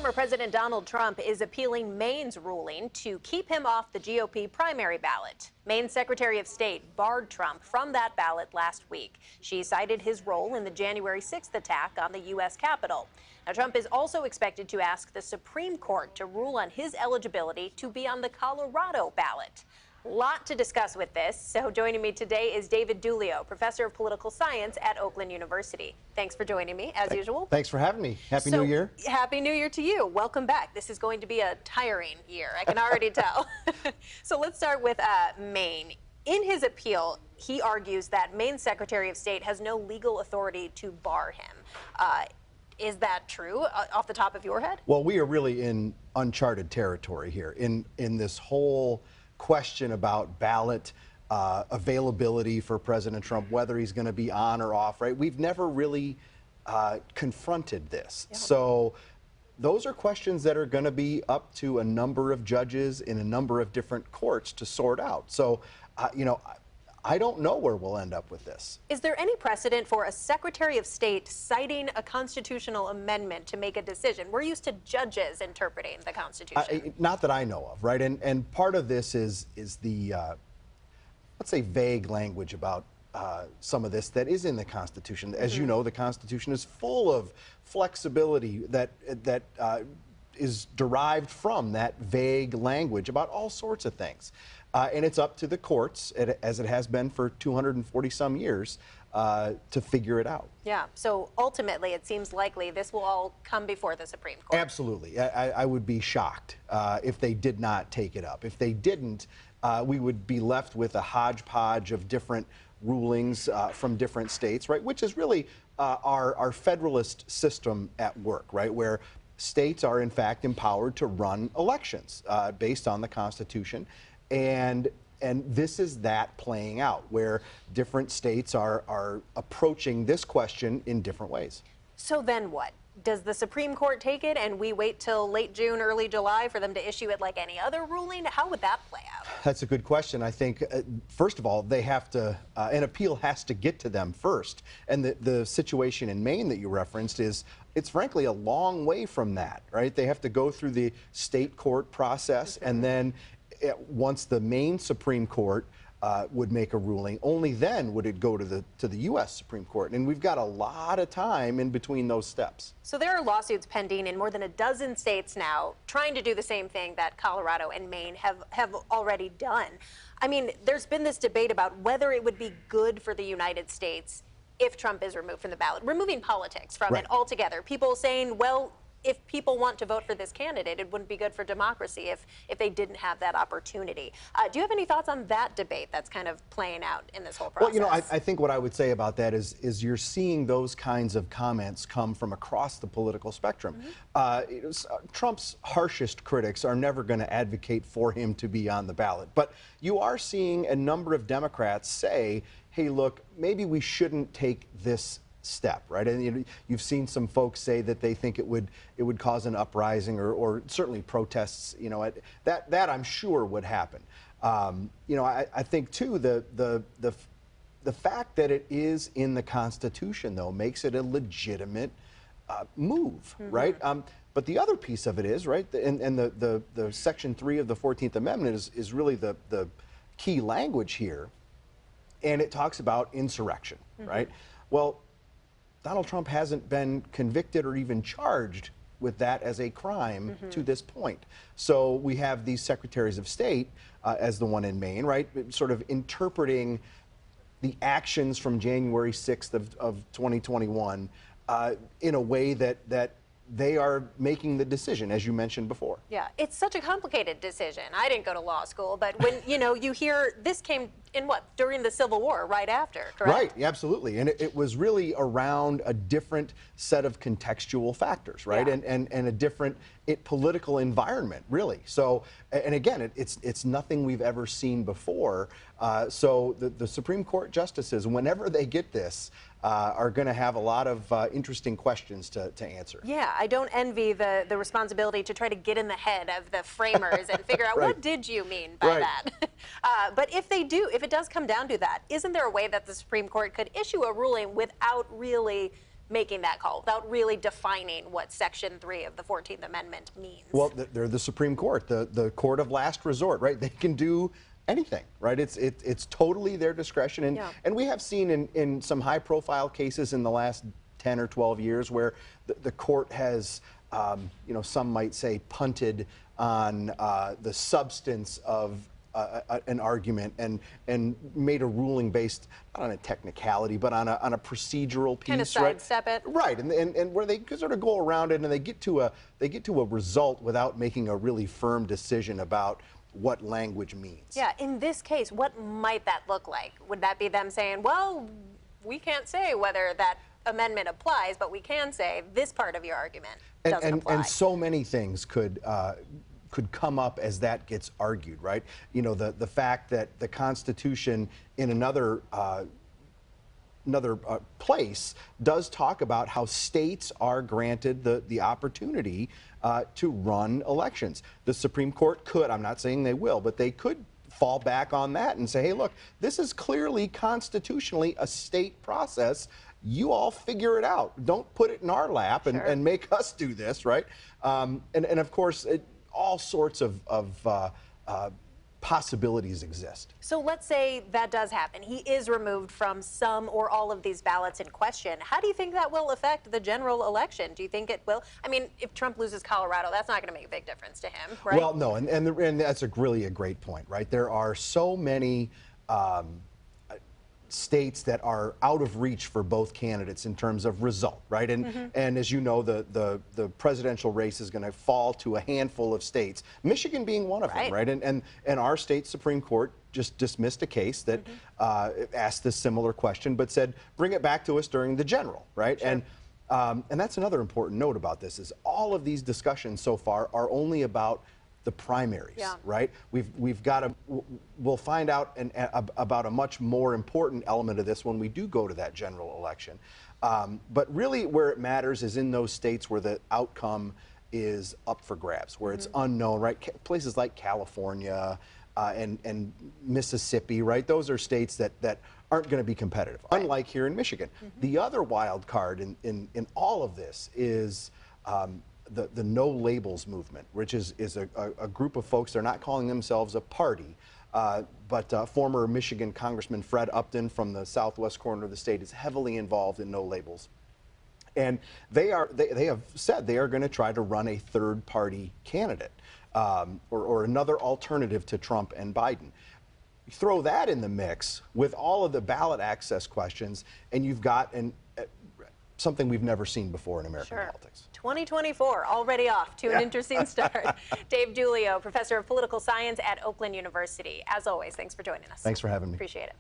Former President Donald Trump is appealing Maine's ruling to keep him off the GOP primary ballot. Maine's Secretary of State barred Trump from that ballot last week. She cited his role in the January 6th attack on the U.S. Capitol. Now, Trump is also expected to ask the Supreme Court to rule on his eligibility to be on the Colorado ballot. Lot to discuss with this, so joining me today is David Dulio, professor of political science at Oakland University. Thanks for joining me, as usual. Thanks for having me. Happy New Year. Happy New Year to you. Welcome back. This is going to be a tiring year, I can already tell. So let's start with Maine. In his appeal, he argues that Maine's Secretary of State has no legal authority to bar him. Is that true, off the top of your head? Well, we are really in uncharted territory here in this whole question about ballot availability for President Trump, whether he's going to be on or off, right? We've never really confronted this. Yeah. So those are questions that are going to be up to a number of judges in a number of different courts to sort out. So, I don't know where we'll end up with this. Is there any precedent for a Secretary of State citing a constitutional amendment to make a decision? We're used to judges interpreting the Constitution. Not that I know of, right? And part of this is the, let's say, vague language about some of this that is in the Constitution. As you know, the Constitution is full of flexibility that is derived from that vague language about all sorts of things. And it's up to the courts, as it has been for 240 some years, to figure it out. Yeah, so ultimately it seems likely this will all come before the Supreme Court. Absolutely. I would be shocked if they did not take it up. If they didn't, we would be left with a hodgepodge of different rulings from different states, right? Which is really our federalist system at work, right? Where states are in fact empowered to run elections based on the Constitution. And this is that playing out, where different states are approaching this question in different ways. So then what? Does the Supreme Court take it and we wait till late June, early July for them to issue it like any other ruling? How would that play out? That's a good question. I think, first of all, they have to, an appeal has to get to them first. And the situation in Maine that you referenced it's frankly a long way from that, right? They have to go through the state court process, and then once the Maine Supreme Court would make a ruling, only then would it go to the U.S. Supreme Court. And we've got a lot of time in between those steps. So there are lawsuits pending in more than a dozen states now trying to do the same thing that Colorado and Maine have already done. I mean, there's been this debate about whether it would be good for the United States if Trump is removed from the ballot, removing politics from it altogether. People saying, well, if people want to vote for this candidate, it wouldn't be good for democracy if they didn't have that opportunity. Do you have any thoughts on that debate that's kind of playing out in this whole process? Well, I think what I would say about that is you're seeing those kinds of comments come from across the political spectrum. Trump's harshest critics are never going to advocate for him to be on the ballot. But you are seeing a number of Democrats say, hey, look, maybe we shouldn't take this step, right? And you've seen some folks say that they think it would cause an uprising or certainly protests. That I'm sure would happen. I think too the fact that it is in the Constitution though makes it a legitimate move, right? But the other piece of it is right, and the Section 3 of the 14th Amendment is really the key language here, and it talks about insurrection, right? Well, Donald Trump hasn't been convicted or even charged with that as a crime to this point. So we have these secretaries of state, as the one in Maine, right, sort of interpreting the actions from January 6th of 2021 in a way that they are making the decision, as you mentioned before. Yeah, it's such a complicated decision. I didn't go to law school, but when, you hear this came in during the Civil War, right after, correct? Right, absolutely. And it was really around a different set of contextual factors, right? Yeah. And a different political environment, really. So, and again, it's nothing we've ever seen before. So the Supreme Court justices, whenever they get this, are going to have a lot of interesting questions to answer. Yeah, I don't envy the responsibility to try to get in the head of the framers and figure out what did you mean by that. But if it does come down to that, isn't there a way that the Supreme Court could issue a ruling without really making that call, without really defining what Section 3 of the 14th Amendment means? Well, they're the Supreme Court, the court of last resort, right? They can do anything, right? It's totally their discretion. And we have seen in some high-profile cases in the last 10 or 12 years where the court has, you know, some might say punted on the substance of an argument and made a ruling based not on a technicality but on a procedural piece, kind of sidestep it, right? And where they can sort of go around it and they get to a result without making a really firm decision about what language means. Yeah, in this case, what might that look like? Would that be them saying, well, we can't say whether that amendment applies, but we can say this part of your argument doesn't apply? And so many things could come up as that gets argued, right? You know, the fact that the Constitution in another place does talk about how states are granted the opportunity to run elections. The Supreme Court could, I'm not saying they will, but they could fall back on that and say, hey, look, this is clearly constitutionally a state process. You all figure it out. Don't put it in our lap and make us do this, right? And of course, all sorts of possibilities exist. So let's say that does happen. He is removed from some or all of these ballots in question. How do you think that will affect the general election? Do you think it will? I mean, if Trump loses Colorado, that's not going to make a big difference to him, right? Well, no, and that's really a great point, right? There are so many states that are out of reach for both candidates in terms of result, right? And as you know, the presidential race is going to fall to a handful of states, Michigan being one of them, right? And our state Supreme Court just dismissed a case that asked this similar question, but said, bring it back to us during the general, right? Sure. And that's another important note about this is all of these discussions so far are only about the primaries, right? We've got to, we'll find out about a much more important element of this when we do go to that general election. But really where it matters is in those states where the outcome is up for grabs, where it's unknown, right? Places like California and Mississippi, right? Those are states that aren't going to be competitive, unlike here in Michigan. The other wild card in all of this is the no labels movement, which is a group of folks. They're not calling themselves a party, but former Michigan Congressman Fred Upton from the southwest corner of the state is heavily involved in no labels. And they have said they are going to try to run a third party candidate or another alternative to Trump and Biden. You throw that in the mix with all of the ballot access questions, and you've got something we've never seen before in American politics. 2024 already off to an interesting start. Dave Dulio, professor of political science at Oakland University. As always, thanks for joining us. Thanks for having me. Appreciate it.